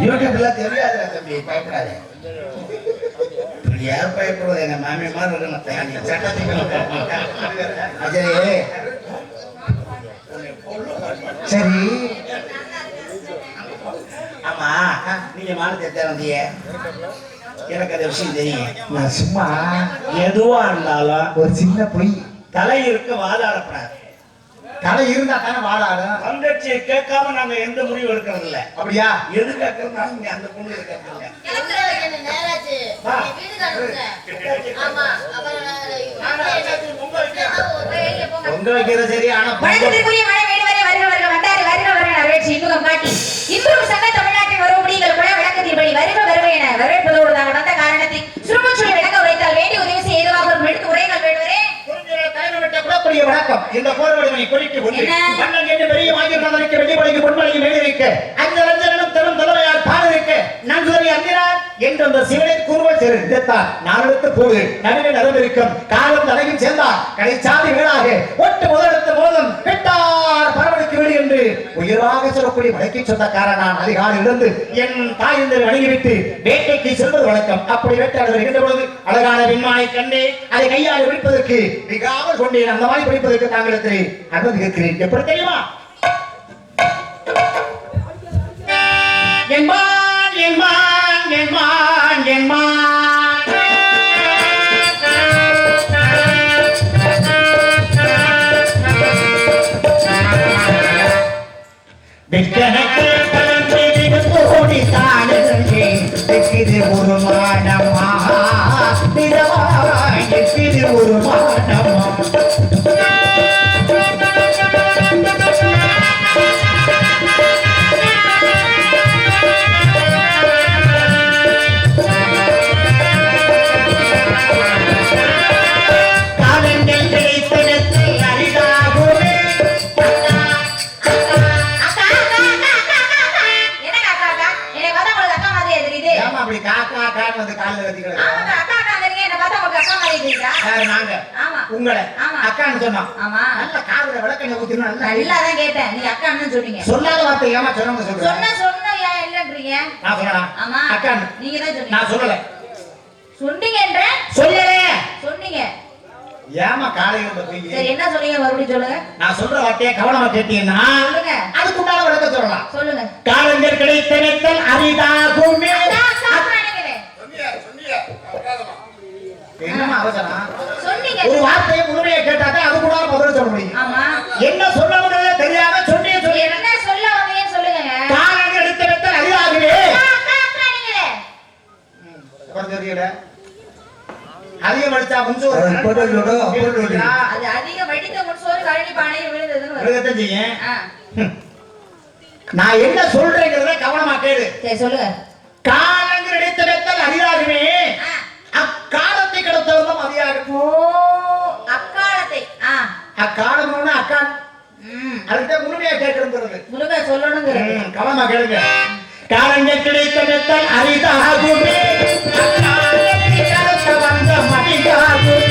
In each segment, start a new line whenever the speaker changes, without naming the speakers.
யூடியூப்ல தெரியாதுல தம்பி, பயப்படாத. யார் பயப்படுறது? எங்க மாமி மாதிரி இருக்கணும். சரி, ஆமா, நீங்க மாநிலத்தை எத்த வந்தீங்க? எனக்கு அந்த விஷயம் தெரியும். நான் சும்மா எதுவா இருந்தாலும் ஒரு சின்ன பொய், தலை இருக்க வாதாடப்படாது. தலை இருந்தா தானே வாடாடும். தங்கச்சியை கேட்காம நாங்க எந்த முடிவு எடுக்கிறது இல்ல. அப்படியா? எது கேட்கறதுனால நீங்க அந்த பொண்ணு எடுக்கிறது. பொங்க வைக்கிறது சரி, ஆனா
இன்றும் சங்க தமிழ்நாட்டின் வரும்படிகள் கூட விளக்கத்தின்படி வருக வருக என வரவேற்பதோடு தான் வந்த காரணத்தை சுருமச்சொல்லி விளக்க உரைத்தால் வேண்டிய உதவி செய்ய ஏதுவாக எடுத்து உரைகள் வேண்டுவரே.
வணக்கம். இந்த போர்வடிவனை குறித்து மன்னன் என்று பெரிய வாங்கியிருக்க வெள்ளிமலைக்கு பொன்மலைக்கு மேலிருக்க அந்த ரஞ்சனும் தரும் தலைமையால் பாடிருக்க நன்சுவரி அந்தினார் என்று அந்த சிவனை கூறுவல் சேர்த்தார். நாளெடுத்து போது நடுவில் நடந்திருக்கும் காலம் தலையும் சேர்ந்தார். கடைச்சாதி வீடாக ஒட்டு முதலெடுத்த போதும் விட்டார் பரவலுக்கு வீடு என்று உயிராக சொல்லக்கூடிய வழக்கை சொந்தக்காரன் நான் அதிகாலை இருந்து என் தாயிந்தரை வணங்கிவிட்டு வேட்டைக்கு செல்வது வழக்கம். அப்படி வேட்டையாடு வருகின்ற பொழுது அழகான விண்மானை கண்டே அதை கையால் விடுப்பதற்கு மிகாமல் கொண்டேன். அந்த மாதிரி படிப்பதற்கு தாங்களுக்கு அனுமதி கேட்கிறேன். எப்படி தெரியுமா? என்பான் என்பான் என்பான் என்பான் வெட்கனக்கு கலந்து விடுத்தோடி தானே வெற்றிது ஒரு மாடமா வெற்றிது ஒரு மாடமா சொல்லாத வார்த்தை ஏமா ஏமா காலையில என்ன சொன்னீங்க? மறுபடியும் சொல்லுங்க. நான் சொல்ற வார்த்தையை கவனமா கேட்டீங்கன்னா அதுக்குண்டான விளக்க சொல்லலாம். சொல்லுங்க. காலங்கள் கிடைத்தனத்தல் அரிதாகுமே. என்னமா அவசரம்? ஒரு வார்த்தையை முழுமையா கேட்டாக்க அது கூட பதில் சொல்ல முடியும். என்ன சொல்ல முடியல தெரியாம சொன்னீங்க. என்ன சொல்ல வந்தீங்க சொல்லுங்க. காலங்கள் எடுத்தனத்தல் அரிதாகுமே. தெரியல. அதிக வடிச்சா முன்சோறு அது அதிக வடித்த முன்சோறு கழனி பானையில் விழுந்ததுன்னு நான் என்ன சொல்றேங்கிறத கவனமா கேளு. சரி சொல்லுங்க. காலங்கள் எடுத்தனத்தல் அரிதாகுமே. அக்காலத்தை கடத்தவங்க மதியாகும். அக்காலத்தை அக்காலம்னு அக்கா அதுக்கு முழுமையா கேட்கறது முழுமையா சொல்லணுங்கிறது கவனமா கேளுங்க. காலங்கள் கிடைத்தனத்தல் அரிதாகுமே. வந்த மதியாகும்.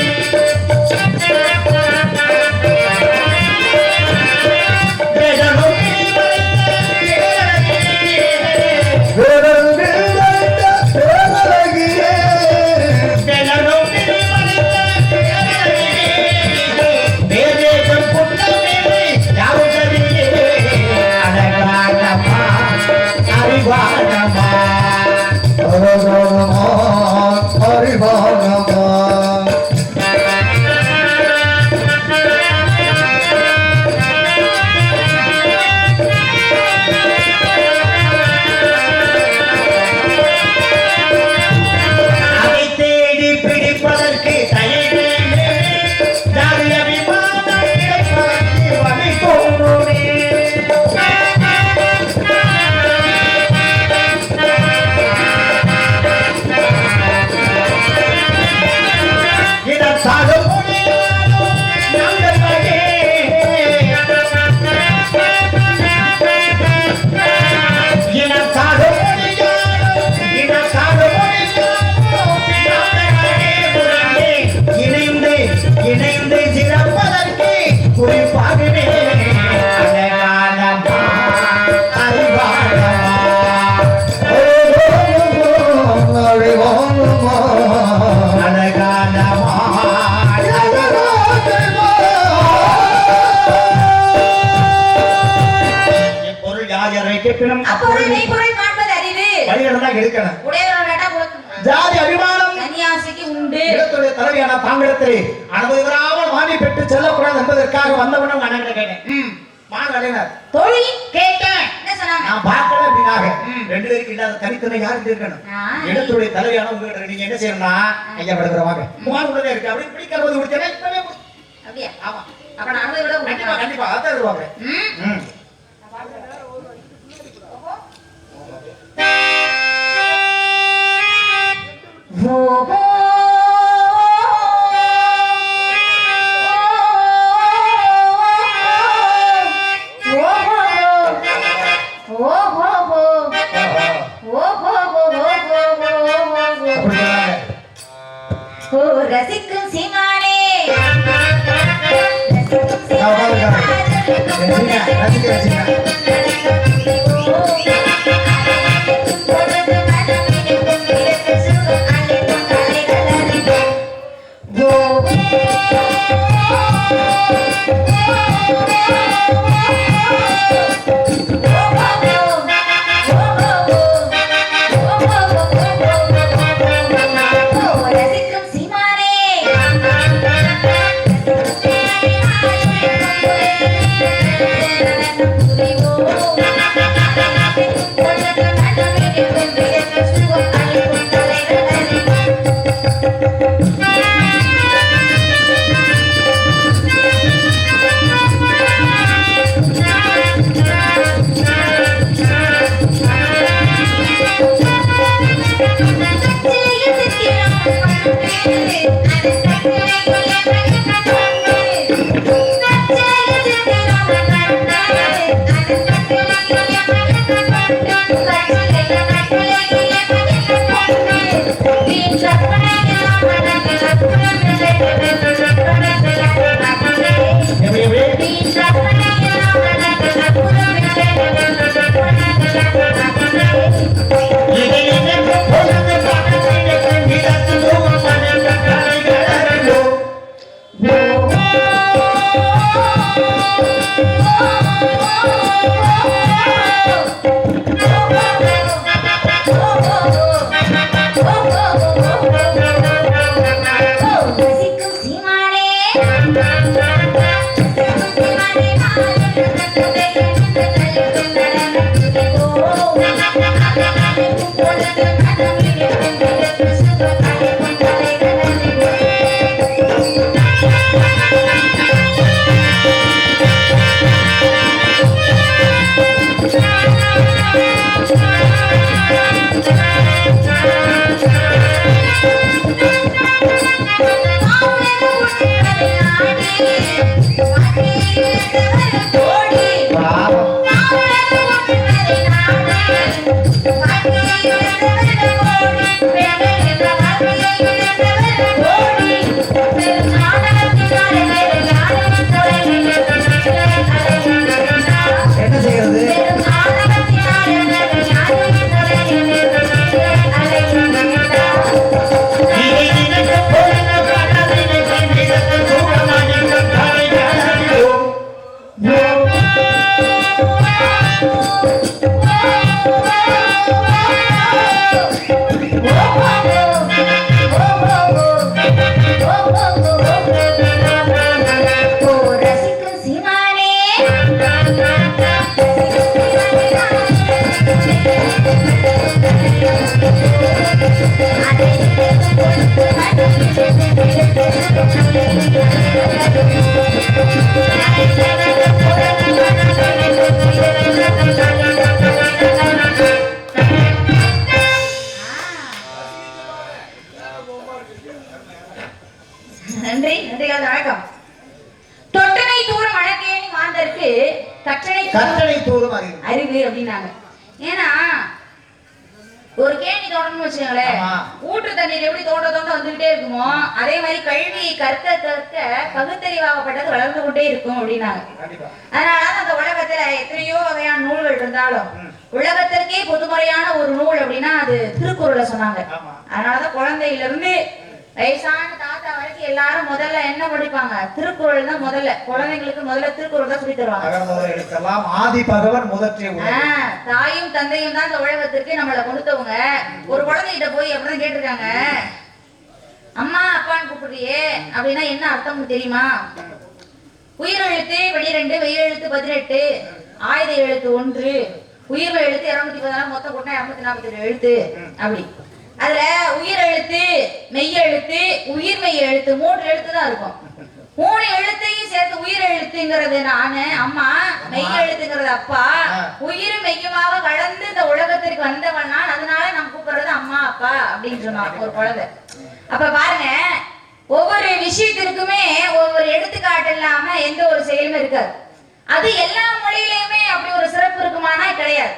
அறிவானமா வாத்தியாரை கேட்கணும்.
அப்பொருள் மெய்ப்பொருள் காண்பது அறிவு.
வழிகளை தான் எடுக்கணும்.
உடையவர்கள் கேட்டா கொடுக்கணும்.
ஜாதி அபிமானம்
சன்னியாசிக்கு உண்டு.
இடத்துடைய தலைவியான தாங்களிடத்திலே அனுபவராமல் மாறி பெற்று செல்லக்கூடாது என்பதற்காக வந்தவனும் அண்ணன் கேட்டேன். மாணவர்
தொழில்
கேட்டேன்.
என்ன சொன்னாங்க?
நான் பார்க்கல அப்படின்னாக ரெண்டு பேருக்கு இல்லாத தனித்தனை யாருக்கு இருக்கணும்? இடத்துடைய தலைவியான உங்ககிட்ட நீங்க என்ன செய்யணும்னா ஐயா படுக்கிறவாங்க முகாம் உள்ளதே இருக்கு அப்படி பிடிக்கிற போது முடிச்சேன்.
அப்படியா?
ஆமா.
அப்ப நான் அனுபவ விட
கண்டிப்பா கண்டிப்பா அதான் வருவாங்க.
ஓஹோ ரசிக்கும் சீமானே நன்றி நன்றி வணக்கம். தொட்டனை தூரம் அழகேணி மாந்தருக்கு கற்றனை தூரம் அறிவு அப்படின்னாங்க. ஏன்னா ஒரு கேணி தோட்டம்னு வச்சுக்கோங்களேன், ஊற்று தண்ணீர் எப்படி தோண்ட தோண்ட வந்துகிட்டே இருக்குமோ அதே மாதிரி கல்வி கற்க கற்க பகுத்தறிவாகப்பட்டது வளர்ந்து கொண்டே இருக்கும் அப்படின்னாங்க. அதனாலதான் அந்த உலகத்துல எத்தனையோ வகையான நூல்கள் இருந்தாலும் உலகத்திற்கே பொதுமுறையான ஒரு நூல் அப்படின்னா அது திருக்குறளை சொன்னாங்க. அதனாலதான் குழந்தையில இருந்து வயசான தாத்தா தாத்தா வரைக்கும் எல்லாரும் முதல்ல என்ன படிப்பாங்க? திருக்குறள் தான் முதல்ல. குழந்தைங்களுக்கு முதல்ல திருக்குறள் தான் சொல்லி தருவாங்க.
அகமுதல் எழுத்தெல்லாம் ஆதி பகவன் முதற்றே உலகு.
தாயும் தந்தையும் தான் இந்த உலகத்திற்கு நம்மளை கொடுத்தவங்க. ஒரு குழந்தைகிட்ட போய் அப்படிதான் கேட்டிருக்காங்க, அம்மா அப்பான்னு கூப்பிடுறியே அப்படின்னா என்ன அர்த்தம்னு தெரியுமா? உயிரெழுத்து 12, மெய்யெழுத்து 18, ஆயுத எழுத்து 1, உயிர் எழுத்து 214, மொத்தம் கூட்டினா 247 எழுத்து. அப்படி அதுல உயிர் எழுத்து, மெய் எழுத்து, உயிர் மெய் எழுத்து 3 எழுத்து தான் இருக்கும். 3 எழுத்தையும் சேர்த்து உயிர் எழுத்துங்கிறது நானு அம்மா, மெய் எழுத்துங்கிறது அப்பா, உயிர் மெய்யுமாக கலந்து இந்த உலகத்திற்கு வந்தவன் நான், அதனால நம்ம கூப்பிடுறது அம்மா அப்பா அப்படின்னு சொன்னான் ஒரு குழந்தை. அப்ப பாருங்க, ஒவ்வொரு விஷயத்திற்குமே ஒவ்வொரு எடுத்துக்காட்டு இல்லாம எந்த ஒரு செயலுமே இருக்காது. அது எல்லா மொழியிலையுமே அப்படி ஒரு சிறப்பு இருக்குமானா கிடையாது.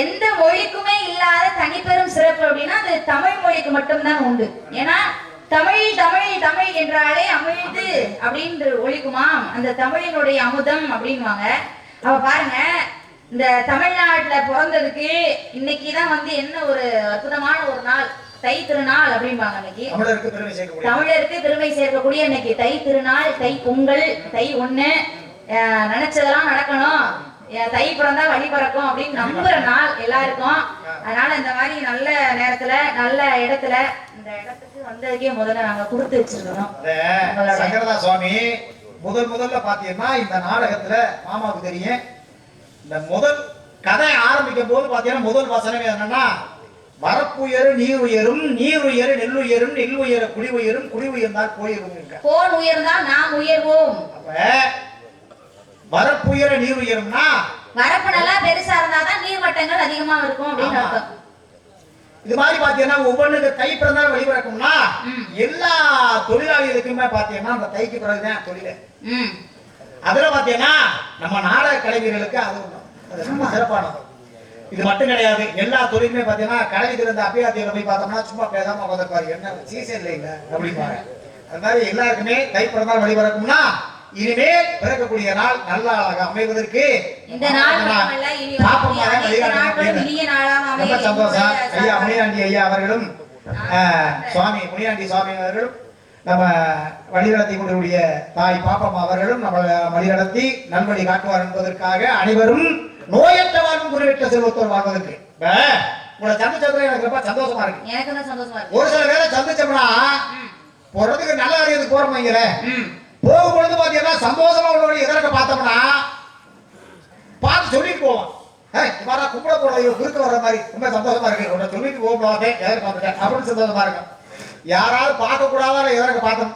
எந்த மொழிக்குமே இல்லாத தனிப்பெரும் சிறப்பு அப்படின்னா அது தமிழ் மொழிக்கு மட்டும்தான் உண்டு. ஏன்னா தமிழ் தமிழ் தமிழ் என்றாலே அமிழ்து அப்படின்னு ஒழிக்குமா, அந்த தமிழினுடைய அமுதம் அப்படின்வாங்க. அவ பாருங்க, இந்த தமிழ்நாட்டுல பிறந்ததுக்கு இன்னைக்குதான் வந்து என்ன ஒரு அற்புதமான ஒரு நாள், தை திருநாள் அப்படின்பாங்க. இன்னைக்கு தமிழருக்கு பெருமை சேர்க்கக்கூடிய இன்னைக்கு தை திருநாள், தை பொங்கல், தை 1, நினைச்சதெல்லாம் நடக்கணும், தை பிறந்தா வழி பிறக்கும் அப்படின்னு நம்புற நாள் எல்லாருக்கும். அதனால இந்த மாதிரி நல்ல நேரத்துல நல்ல இடத்துல இந்த இடத்துக்கு வந்ததுக்கே முதல்ல நாங்க கொடுத்து வச்சிருக்கோம்.
சங்கரதா சுவாமி முதல்ல பாத்தீங்கன்னா இந்த நாடகத்துல மாமாவுக்கு தெரியும், இந்த முதல் கதை ஆரம்பிக்கும் போது பாத்தீங்கன்னா முதல் வசனமே என்னன்னா, வரப்புயரு நீர் உயரும், நீர் உயரு நெல் உயரும், நெல் உயர குழி உயரும், குழி உயர்ந்தால் போயிரும்.
போன் உயர்ந்தால் நாம் உயர்வோம்.
அப்ப வரப்புயர நீர் உயரும்னா
வரப்பு நல்லா பெருசா இருந்தாதான் நீர்மட்டங்கள் அதிகமா இருக்கும் அப்படின்னு அர்த்தம்.
இது மாதிரி பாத்தீங்கன்னா ஒவ்வொன்றுக்கு தை பிறந்தால் வெளிவரக்கும்னா எல்லா தொழிலாளிகளுக்குமே பாத்தீங்கன்னா அந்த தைக்கு பிறகுதான் தொழில். அதுல பாத்தீங்கன்னா நம்ம நாடக கலைஞர்களுக்கு அது ரொம்ப சிறப்பானது. இது மட்டும் கிடையாது, எல்லா தொழிலுமே பாத்தீங்கன்னா கலைஞர் இருந்த அபியாத்தியில போய் பார்த்தோம்னா சும்மா பேசாம உட்காந்துருப்பாரு, என்ன சீசன் இல்லைங்க அப்படிப்பாரு. அது மாதிரி எல்லாருக்குமே தை பிறந்தால் வெளிவரக்கும்னா இனிமேல் பிறக்கக்கூடிய நாள் நல்ல அழகாக அமைவதற்கு
இந்த நாள்
ரொம்ப சந்தோஷம். ஐயா முனியாண்டி ஐயா அவர்களும் சுவாமி முனியாண்டி சுவாமி அவர்களும் நம்ம வழிநடத்தி கொண்டிருக்கூடிய தாய் பாப்பம்மா அவர்களும் நம்ம வழிநடத்தி நல்வழி காட்டுவார் என்பதற்காக அனைவரும் நோயற்ற வாழ்வும் குறிவிட்ட செல்வத்தோடு வாழ்வதற்கு உங்களை சந்திச்சதுல எனக்கு ரொம்ப சந்தோஷமா இருக்கு. ஒரு சில பேரை சந்திச்சோம்னா போறதுக்கு நல்ல அறியதுக்கு போறோம் வைங்கிற, போகும்பொழுது பாத்தீங்கன்னா சந்தோஷமா உள்ளவங்க எதிர்க்க பார்த்தோம்னா பார்த்து சொல்லிட்டு போவோம், இவரா கும்பிட போட குறுக்க வர்ற மாதிரி ரொம்ப சந்தோஷமா இருக்கு, உன்னை சொல்லிட்டு போகக்கூடாது எதிர்க்க பார்த்துட்டேன் அப்படின்னு சந்தோஷமா இருக்கும். யாராவது பார்க்க கூடாத எதிர்க்க பார்த்தோம்,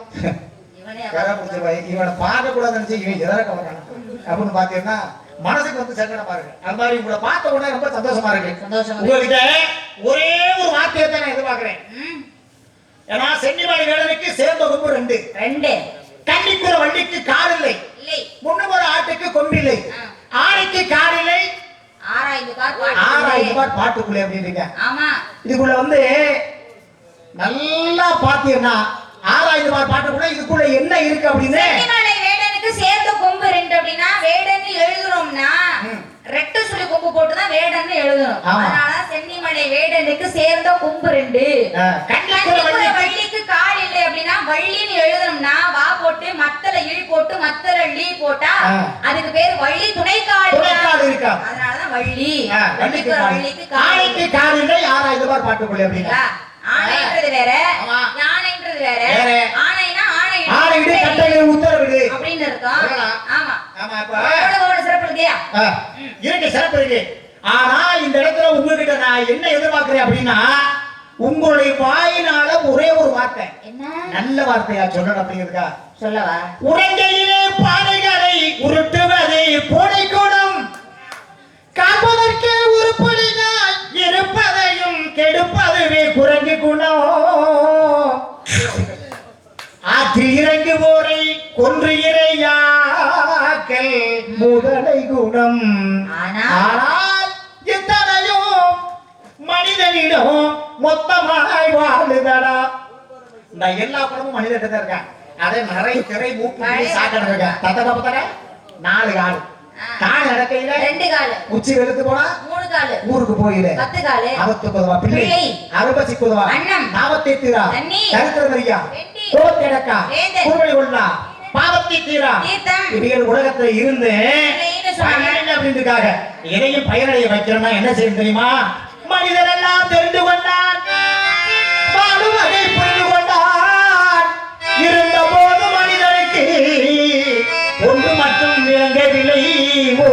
இவனை பார்க்க கூடாதுன்னு நினைச்சு இவன் எதிர்க்க வர்றான் அப்படின்னு பாத்தீங்கன்னா மனசுக்கு வந்து சங்கடமா இருக்கு. அது மாதிரி உங்களை பார்த்த உடனே ரொம்ப சந்தோஷமா இருக்கு. உங்ககிட்ட ஒரே ஒரு வார்த்தையை தான் நான் எதிர்பார்க்கிறேன். ஏன்னா சென்னிமலை வேடனுக்கு சேர்ந்த கொம்பு 2, கன்னிக்குற வள்ளிக்கு கால் இல்லை, முன்னுமுறை ஆட்டுக்கு கொம்பில்லை, ஆணைக்கு கால் இல்லை, 6000 பார் பாட்டுக்குள்ளே அப்படின்னு. இதுக்குள்ள வந்து நல்லா பாத்தீங்கன்னா 6000 பார் பாட்டுக்குள்ள இதுக்குள்ள என்ன இருக்கு அப்படின்னு,
வேடனுக்கு சேர்ந்த கொம்பு 2 அப்படின்னா வேடன்னு எழுதுறோம்னா ரெட்டு சொல்லி கொம்பு போட்டுதான் வேடன்னு எழுதணும். அதனால சென்னிமலை வேடனுக்கு சேர்ந்த கொம்பு 2, வள்ளிக்கு கால் இல்லை அப்படின்னா வள்ளின்னு எழுதணும்னா வா போட்டு மத்தல இழ் போட்டு மத்தல லீ போட்டா அதுக்கு பேர் வள்ளி துணைக்கால்
இருக்கா.
அதனாலதான் வள்ளி.
வள்ளிக்கு கால் இல்லை 6000 பார் பாட்டுக்குள்ளே அப்படின்னா
ஆணைன்றது வேற, யானைன்றது வேற. ஆணைனா
ஆணையிடு கட்டளை உத்தரவிடு
அப்படின்னு இருக்கும். ஆமா
ஆமா.
இப்ப சிறப்பு இருக்கியா?
இருக்கு, சிறப்பு இருக்கு. ஆனா இந்த இடத்துல உங்ககிட்ட நான் என்ன எதிர்பார்க்கிறேன் அப்படின்னா, உங்களுடைய வாயினால ஒரே ஒரு வார்த்தை,
என்ன
நல்ல வார்த்தையா சொல்லணும் அப்படிங்கிறதுக்கா
சொல்லவா?
உடங்கையிலே பானைகளை உருட்டுவதை பூனை குணம், காப்பதற்கு உருப்படினாய் இருப்பதையும் கெடுப்பதுவே குரங்கு குணம், ஆற்றில் இறங்கு போரை கொன்று இறையாக்கல் முதலை குணம். ஆனால் இத்தனையும் மனிதனிடம் மொத்தமாய் வாழுதடா. இந்த எல்லா குணமும் மனிதன் தான் இருக்கான். அதே நிறைய திரை மூக்கு சாக்கடை இருக்க தத்த பாப்பத்தட 4 கால், கால் நடக்கையில
2 கால்,
உச்சி வெளுத்து போனா
3 கால்,
ஊருக்கு போயில
10 கால்,
அவத்து குதவா பிள்ளை அறுபசி குதவா
அண்ணம்
48 கருத்துற மரியா கோத்தெடக்கா
வேந்தன்.
குருவழி உள்ளா பாவத்தை தீரா
தீர்த்தம்.
இவைகள் உலகத்துல இருந்து
இல்லைன்னு சொன்னாங்க.
என்ன அப்படின்றதுக்காக எதையும் பயனடைய வைக்கிறோம்னா என்ன செய்யும் தெரியுமா? மனிதர் எல்லாம் தெரிந்து கொண்டான், வாழுவதை புரிந்து கொண்டான். இருந்த போது மனிதனுக்கு ஒன்று மட்டும் விளங்கவில்லை. ஓ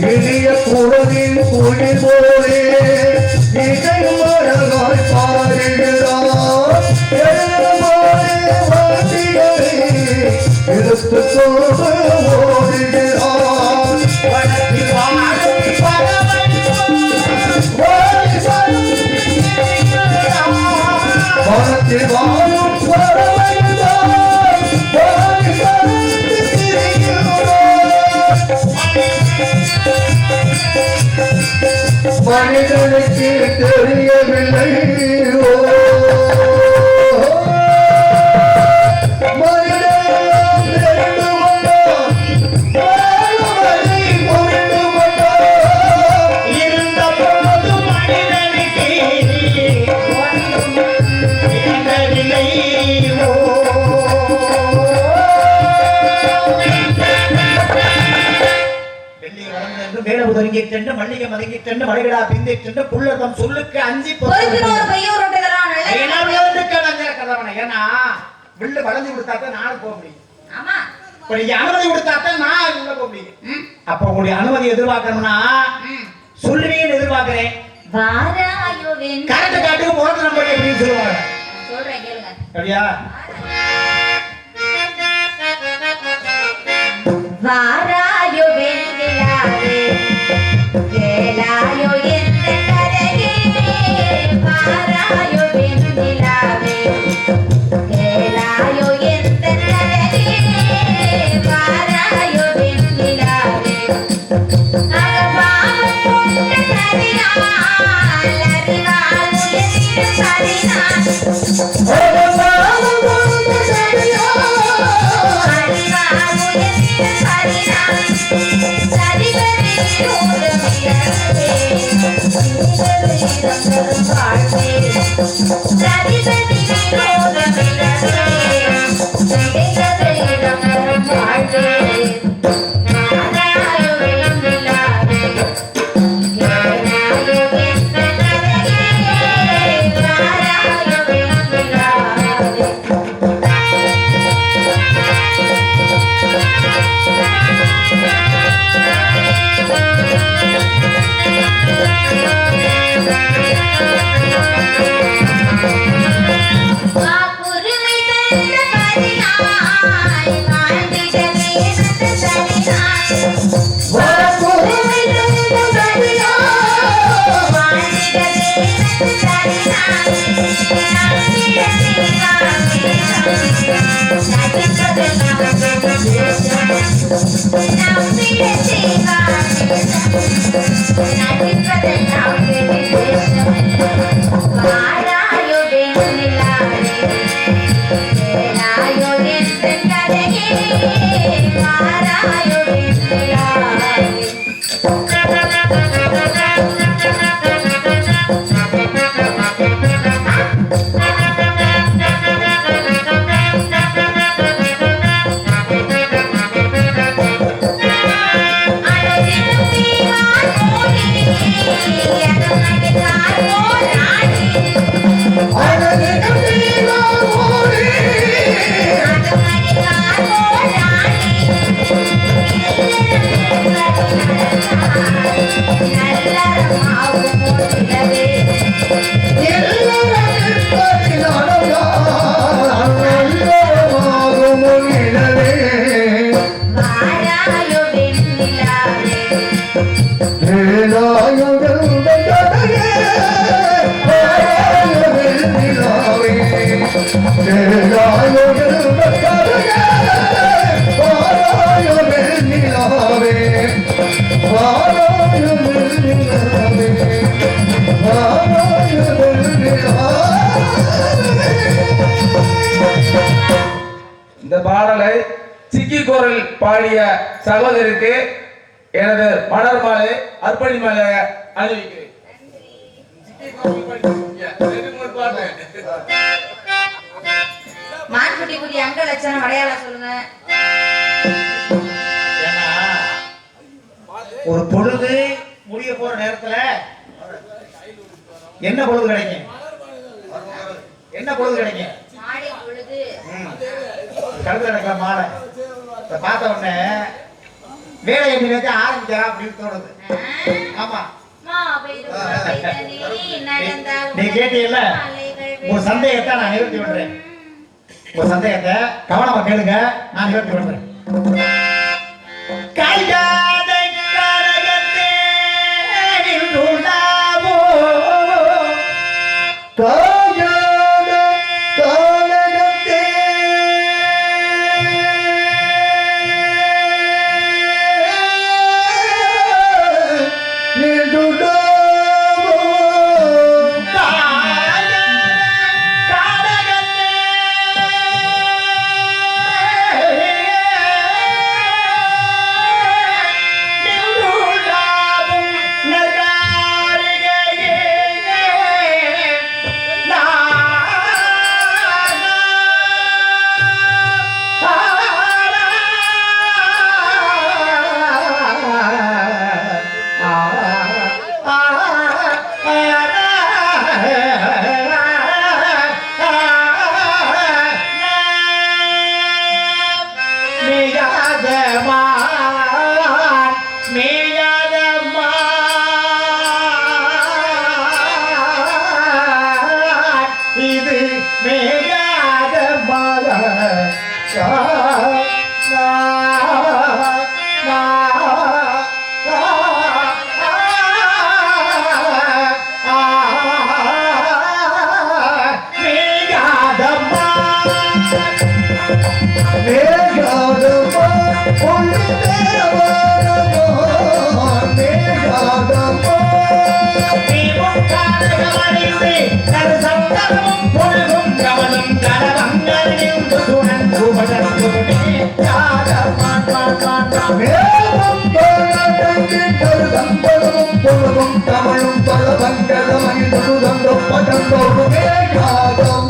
எளிய குரலில் குளிர் போலே இசையும் அழகாய் பாடுகிறார். எழுதும்போதே வார்த்தைகளை எடுத்துக் கொண்டு ஓடுகிறார்.
வனத்தில் வாழும் பறவை
வானத்தில் வாழும் பறவைதான் வாய் பறந்து திரிகிறோம். மனிதனுக்கு தெரியவில்லை. ஓ மனிதன் தெரிந்து கொண்டான், வாழ்வதை புரிந்து கொண்டான்.
இருந்த போது மனிதனுக்கு விளங்கவில்லை. ஓ வெள்ளி வளர்ந்தென்று மேல உதறிங்கிட்டென்று மல்லிகை மதங்கிட்டென்று மலைவிடா பிந்திட்டென்று புள்ளதம் சொல்லுக்கு அஞ்சி
பொறுக்கிற ஒரு பையன் உண்டு தரான்.
ஏன்னா வில்லு வளைஞ்சு கொடுத்தாத்தான் நான் போக முடியும்.
ஆமா.
இப்ப நீங்க அனுமதி கொடுத்தாத்தான் நான் உள்ள போக முடியும்.
ம்.
அப்ப உங்களுடைய அனுமதி எதிர்பார்க்கணும்னா
ம்.
சொல்லுவீங்கன்னு எதிர்பார்க்கிறேன்.
வாராயோ வெண்
கரெக்ட் காட்டுக்கு முகத்தை நம்ப எப்படின்னு சொல்லுவாங்க.
சொல்றேன் கேளுங்க.
அப்படியா?
வாராயோ வெண்ணிலாவே வேலாயோ எந்த கரையே வாராயோ வெண்ணிலாவே வேலாயோ எந்த கரையே வாராயோ வெண்ணிலாவே அகபாவம் கொண்ட சரியால் அறிவால் உயர்ந்த சரியால் Yeah.
இந்த பாடலை சிக்கி குரல் பாடிய சகோதரிக்கு எனது மலர் மாலை அர்ப்பணி மாலை அணிவிக்கிறேன்.
மான்குட்டி குட்டி அங்க லட்சணம் அடையாளம் சொல்லுங்க.
ஏன்னா, ஒரு பொழுது முடிய போற நேரத்துல என்ன பொழுது கிடைக்கும்? என்ன பொழுது கிடைக்கும்?
மாடி பொழுது.
கழுத்துல இருக்கிற மாலை இத பார்த்த உடனே வேலை எப்படி வச்சு ஆரம்பிச்சா அப்படின்னு தோணுது. ஆமா, நீ கேட்டீங்கல்ல, உங்க சந்தேகத்தை நான் நிவர்த்தி பண்றேன். உங்க சந்தேகத்தை கவனமா கேளுங்க, நான் நிவர்த்தி பண்றேன். கையாத கரகத்தே நின்றுடாவோ,
காயாத கானகத்தே நின்றுடாவோ,
இது மேகாத
தமிழும் பல வங்கதம் ஐந்து பதந்தோடு மேகாதம்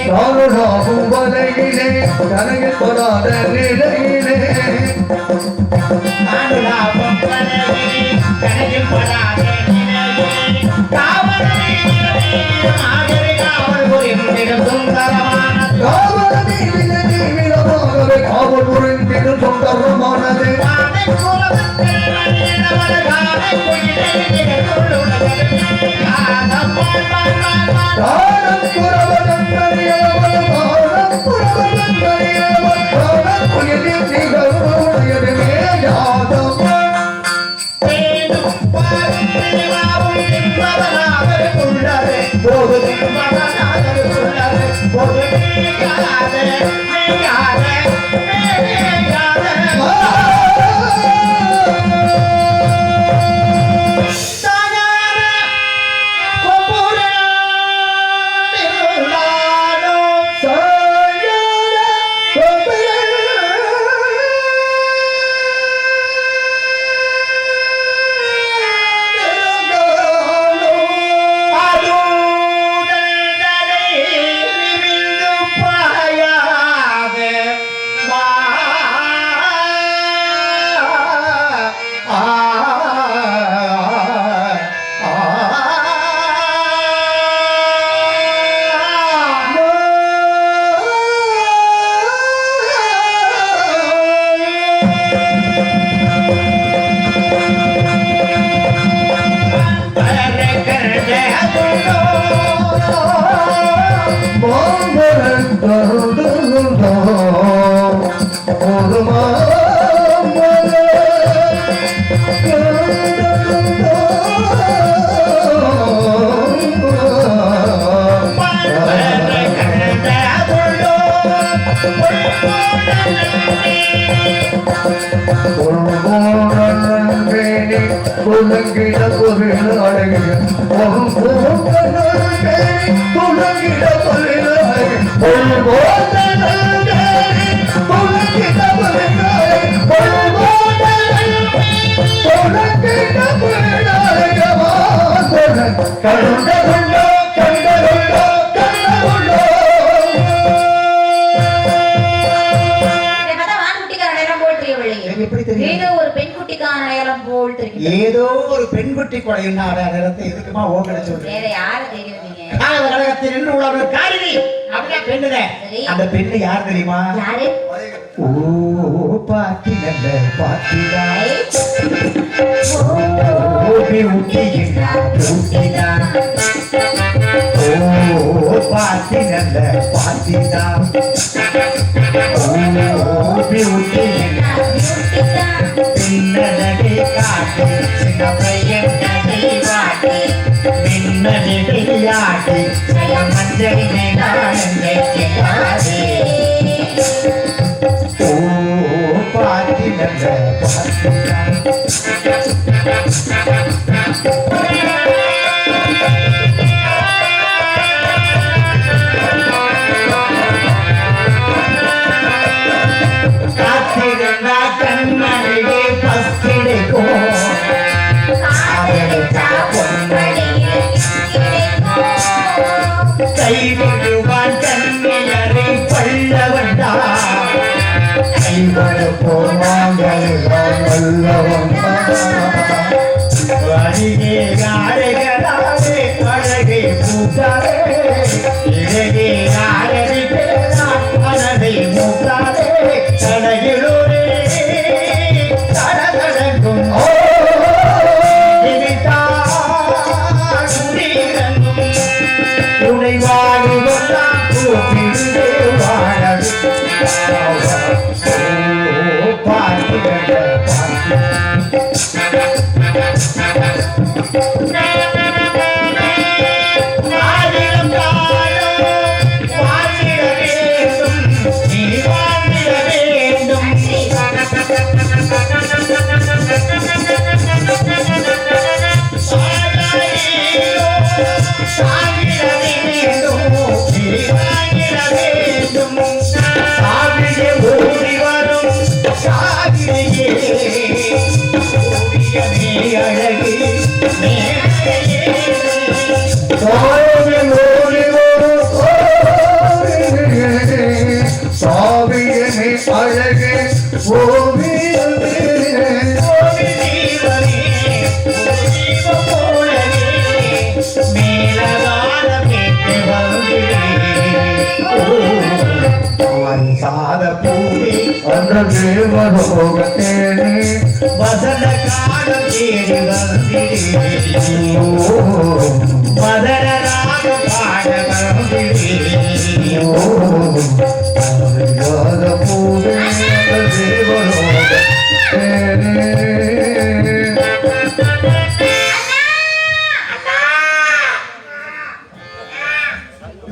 காலுடாகும் வலையிலே கனையில் படாத நிலையிலே காவலனே விலமாகவே காவல் புரிந்திடும் சொந்தமானது தானம் புறவதன் அறியவன் தானம் புறவதன் அறியவன் தானம் புயலில் திகழுடையது மேயாதம்
போது
ஒரு புலங்கிட பொருள் அழகிய புலங்கிட பொருள்
ஏதோ ஒரு பெண்குட்டிக்கான அடையாளம் போல் தெரியும்.
ஏதோ ஒரு பெண்குட்டி கொலையின் அடையாளத்தை எதுக்குமா ஓங்கட சொல்றேன்?
வேற யாரு தெரியுவீங்க?
காலகட்டத்தில் நின்று உள்ள காரினி அப்படியே பெண்ணுதே. அந்த பெண்ணு யார் தெரியுமா?
யாரு?
ஓ பாத்தி நல்ல பாத்திடா. ஓ பியூட்டினா பியூட்டினா. ஓ பாத்தி நல்ல பாத்திடா. ஓ பியூட்டினா மின்னலகை காட்டி சின்ன பையன் வாட்டி மின்னலியாட்டி மஞ்சள் ஓ பாட்டி நல்ல காத்திருந்தா கண்மணியே பஸ்திடைக்கும் கைவிடுவான் கண்ணியரை பள்ளவண்டா கைவடு போவாங்கள் வழியே அழகே அழகை பூட்டாரே இழகே அழகை அழகை மூட்டாரே கடையிலோரே தடதடங்கும் உனை வாழ்வெல்லாம் கூப்பிடுவே வாழவே பார்க்கிறத ஆயிரம் காலம் வாழ்ந்திட வேண்டும் நீ வாழ்ந்திட வேண்டும் சாகிட வேண்டும் நீ வாழ்ந்திட வேண்டும் சாகிட ஓடி வரும் சாகிடையே ஓடியமே அழகு
சாவியமே அழகே ஓவியமே
சாத பூமி
அந்த தேவலோகத்தேனே
வசன காலம் தேடி வந்திரே மதராக பாட வந்திரே
அறியாத பூவே அந்த தேவலோகத்தேனே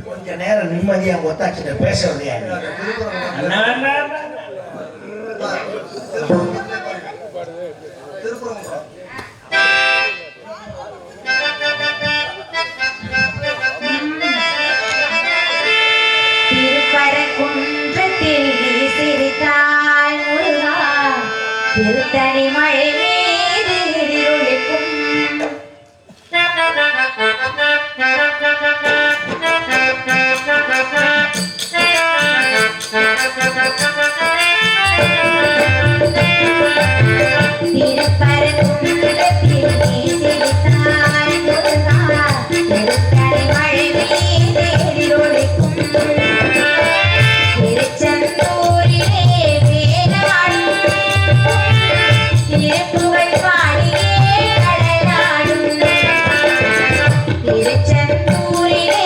கொஞ்ச நேரம் நிம்மதியா ஒத்தாச்சிட்ட பேசுறது
திருப்பரங்குன்றத்தில் நீ சிரித்தாய் முருகா, திருத்தணி மழை மீது இடியொலிக்கும் திருப்பரங்குன்றத்தில் நீ சிரித்தாய் முருகா, திருத்தணி மழை மீது இடியொலிக்கும் திருச்செந்தூரிலே வேலாடும் திருப்புகழ் பாடியே கடலாடும் திருச்செந்தூரிலே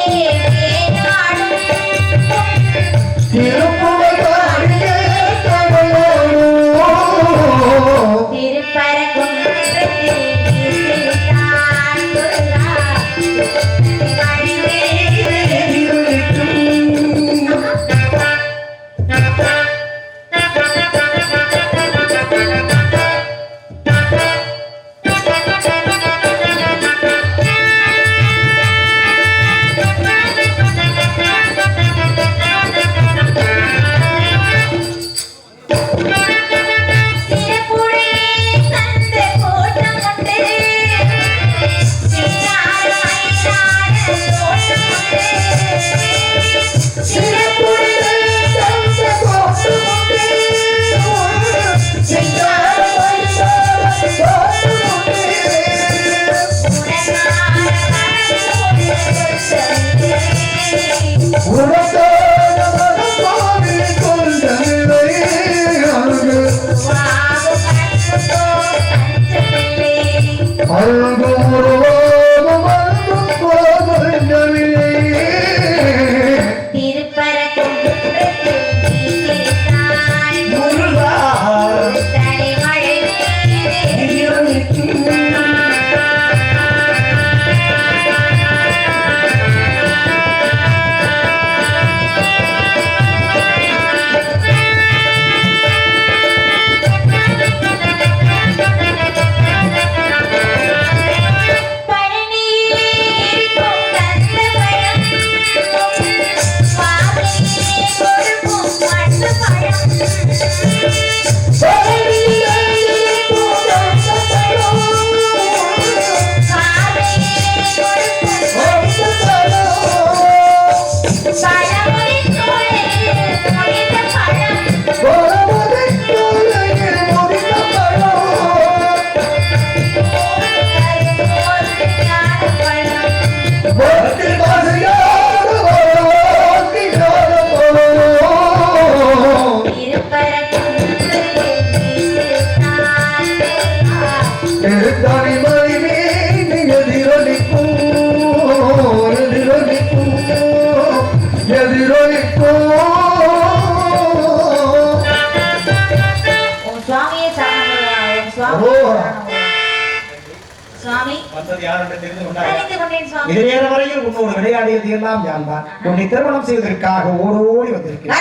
விளையாடியது எல்லாம் யான்தான். உன்னை திருமணம் செய்வதற்காக ஓடோடி வந்திருக்கிறேன்.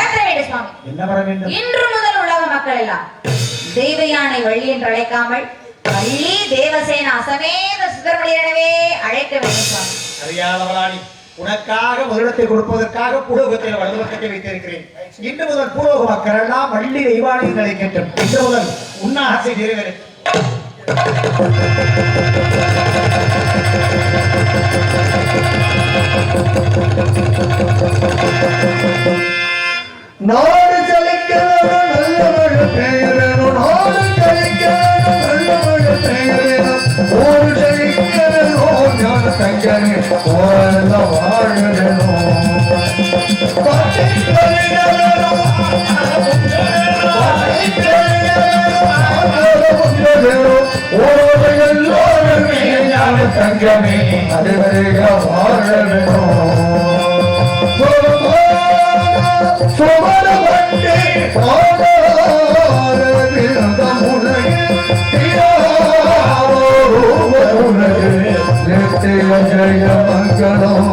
என்ன வர வேண்டும்?
இன்று முதல் உலக மக்கள் எல்லாம் தெய்வயானை வள்ளி என்று அழைக்காமல் வள்ளி தேவசேன அசமேத சுதர்மணியனவே அழைக்க வேண்டும் சுவாமி.
அறியாதவளானி, உனக்காக முதலிடத்தை கொடுப்பதற்காக பூலோகத்தில் வலது பக்கத்தை வைத்திருக்கிறேன். இன்று முதல் பூலோக மக்கள் எல்லாம் வள்ளி தெய்வானை அழைக்கட்டும். இன்று முதல் உன்ன ஆசை நிறைவேறும்.
நாடு செழிக்க நல்ல மழை பெய்யணும், நாடு செழிக்க நல்ல மழை பெய்யணும், ஒரு செழிக்கணும் ஞான தங்கமே வாழ்ந்த வாழணும். தங்கமே அதுவரைய வாழணும். சுமரவட்டே ஜய மங்களம்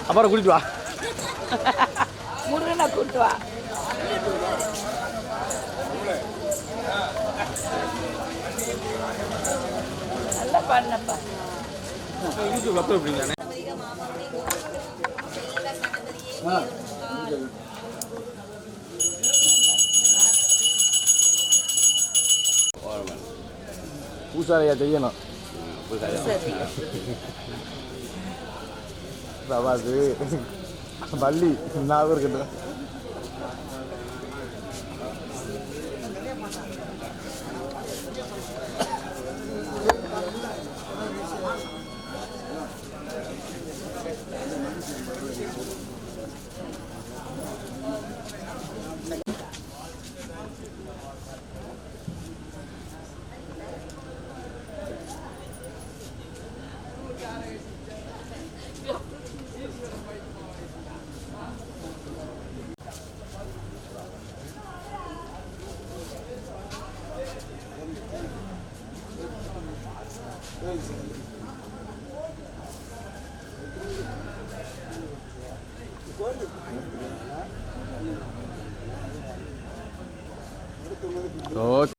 அப்புறம் கூட்டிட்டு வா.
முருகனை கூட்டு வா. நல்லா பண்ணப்பா.
YouTube upload பண்ணிருக்கானே. பூசாரியா செய்யணும். அது வள்ளி ஞாபகம் இருக்கட்டும். ஓகே.